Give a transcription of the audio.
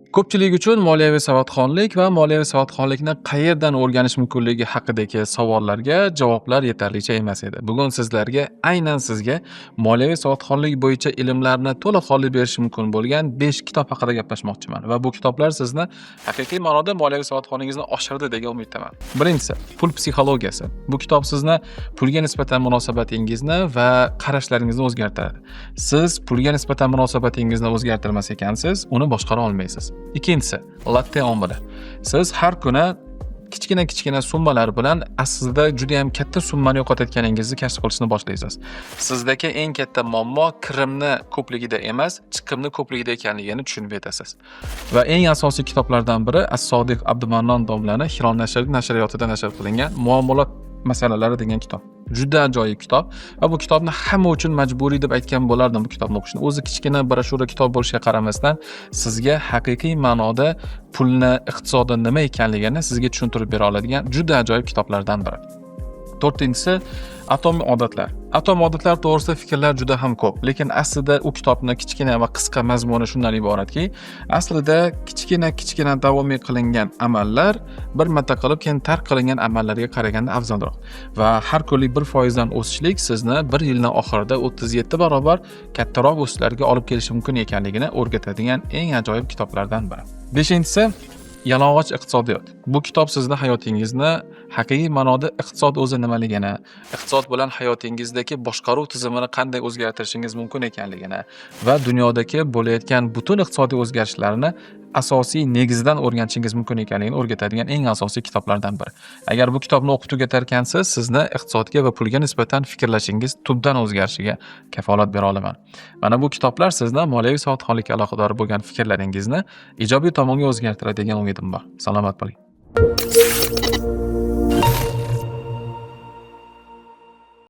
Ko'pchilik uchun moliyaviy savodxonlik va moliyaviy savodxonlikni qayerdan o'rganish mumkinligi haqidagi savollarga javoblar yetarlicha emas edi. Bugun sizlarga aynan sizga moliyaviy savodxonlik bo'yicha ilmlarni to'laqonli berish mumkin bo'lgan 5 kitob haqida gaplashmoqchiman va bu kitoblar sizni haqiqiy ma'noda moliyaviy savodxonligingizni oshirdi degan umiddaman. Birinchisi, pul psixologiyasi. Bu kitob sizni pulga nisbatan munosabatingizni va qarashlaringizni o'zgartiradi. Siz pulga nisbatan munosabatingizni o'zgartirmas ekansiz, uni boshqara olmaysiz. Ikkinchisi, latte omili. Siz har kuni kichkina summalar bilan aslida juda ham katta summani yo'qotayotganingizni kashf qilishni boshlaysiz. Sizdagi eng katta muammo kirimni ko'pligida emas, chiqimni ko'pligida ekanligini tushunib yetasiz. Va eng asosiy kitoblardan biri As-Sodiq Abdumannon domlani Hiron nashriyotida nashr qilingan Muomalat masalalari degan kitob. Juda ajoyib kitob va bu kitobni hamma uchun majburiy deb aytgan bo'lardim bu kitobni o'qishni. O'zi kichkina broshura kitob bo'lishiga qaramasdan sizga haqiqiy ma'noda pulni, iqtisodni nima ekanligini sizga tushuntirib bera oladigan juda ajoyib kitoblardan biri. To'rtinchisi, atom odatlar. Atom odatlar to'g'risida fikrlar juda ham ko'p, lekin aslida u kitobning kichkina va qisqa mazmuni shundan iboratki, aslida kichkina davomiy qilingan amallar bir marta qilib keyin tark qilingan amallarga qaraganda afzalroq. Va har kunlik 1% dan o'sishlik sizni 1 yilning oxirida 37 barobar kattaroq o'sishlarga olib kelishi mumkin ekanligini o'rgatadigan eng ajoyib kitoblardan biri. Beshinchisi, Yalang'och iqtisodiyot. Bu kitob sizni hayotingizni haqiqiy ma'noda iqtisod o'zi nimaligini, iqtisod bilan hayotingizdagi boshqaruv tizimini qanday o'zgartirishingiz mumkin ekanligini va dunyodagi bo'layotgan butun iqtisodiy o'zgarishlarni asosiy negizidan o'rganishingiz mumkin ekanligini o'rgatadigan eng asosiy kitoblardan biri. Agar bu kitobni o'qib tugatarkansiz, sizni iqtisodga va pulga nisbatan fikrlashingiz tubdan o'zgarishiga kafolat bera olaman. Mana bu kitoblar sizni moliyaviy savodxonlikka aloqador bo'lgan fikrlaringizni ijobiy tomonga o'zgartiradigan umidim bor. Salomat bo'ling.